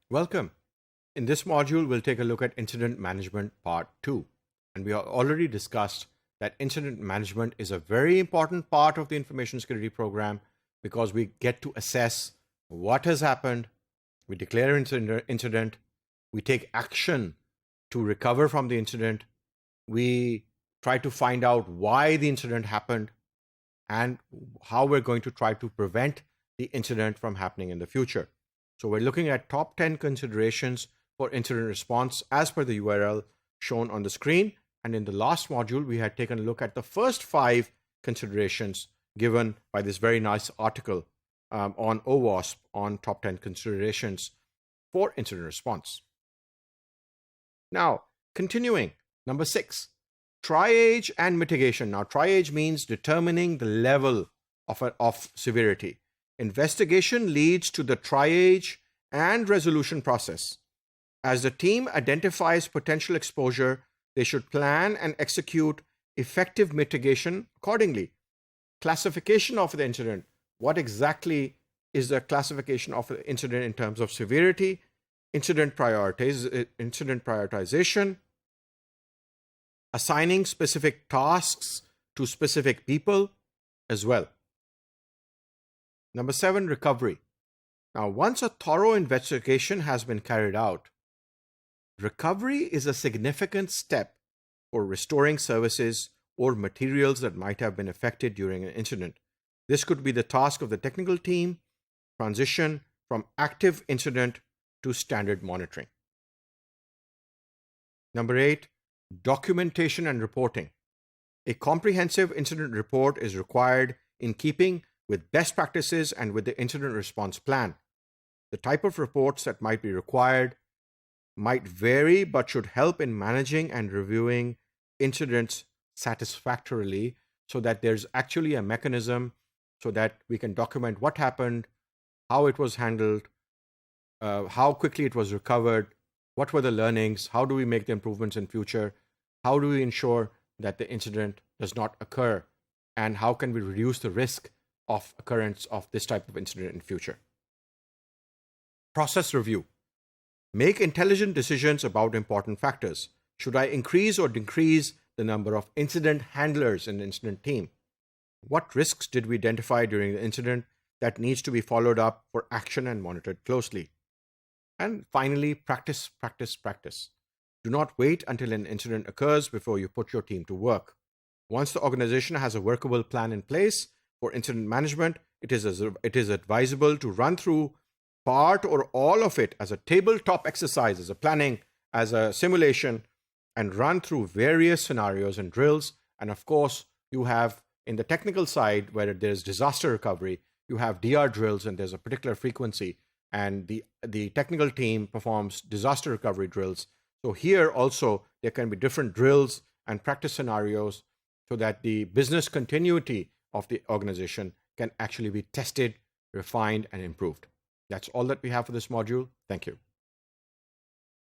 Welcome. In this module, we'll take a look at Incident Management Part 2. And we have already discussed that incident management is a very important part of the information security program because we get to assess what has happened, we declare an incident, we take action to recover from the incident, we try to find out why the incident happened, and how we're going to try to prevent the incident from happening in the future. So we're looking at top 10 considerations for incident response as per the URL shown on the screen. And in the last module, we had taken a look at the first 5 considerations given by this very nice article on OWASP on top 10 considerations for incident response. Now, continuing, number 6, triage and mitigation. Now, triage means determining the level of severity. Investigation leads to the triage and resolution process. As the team identifies potential exposure, they should plan and execute effective mitigation accordingly. Classification of the incident. What exactly is the classification of the incident in terms of severity? Incident prioritization, assigning specific tasks to specific people as well. Number 7, recovery. Now, once a thorough investigation has been carried out, recovery is a significant step for restoring services or materials that might have been affected during an incident. This could be the task of the technical team, transition from active incident to standard monitoring. Number 8, documentation and reporting. A comprehensive incident report is required in keeping with best practices and with the incident response plan. The type of reports that might be required might vary, but should help in managing and reviewing incidents satisfactorily so that there's actually a mechanism so that we can document what happened, how it was handled, how quickly it was recovered, what were the learnings, how do we make the improvements in future, how do we ensure that the incident does not occur, and how can we reduce the risk of occurrence of this type of incident in future. Process review. Make intelligent decisions about important factors. Should I increase or decrease the number of incident handlers in the incident team? What risks did we identify during the incident that needs to be followed up for action and monitored closely? And finally, practice, practice, practice. Do not wait until an incident occurs before you put your team to work. Once the organization has a workable plan in place for incident management, it is advisable to run through part or all of it as a tabletop exercise, as a planning, as a simulation, and run through various scenarios and drills. And of course, you have in the technical side, where there's disaster recovery, you have DR drills and there's a particular frequency, and the technical team performs disaster recovery drills. So here also, there can be different drills and practice scenarios so that the business continuity of the organization can actually be tested, refined, and improved. That's all that we have for this module. Thank you.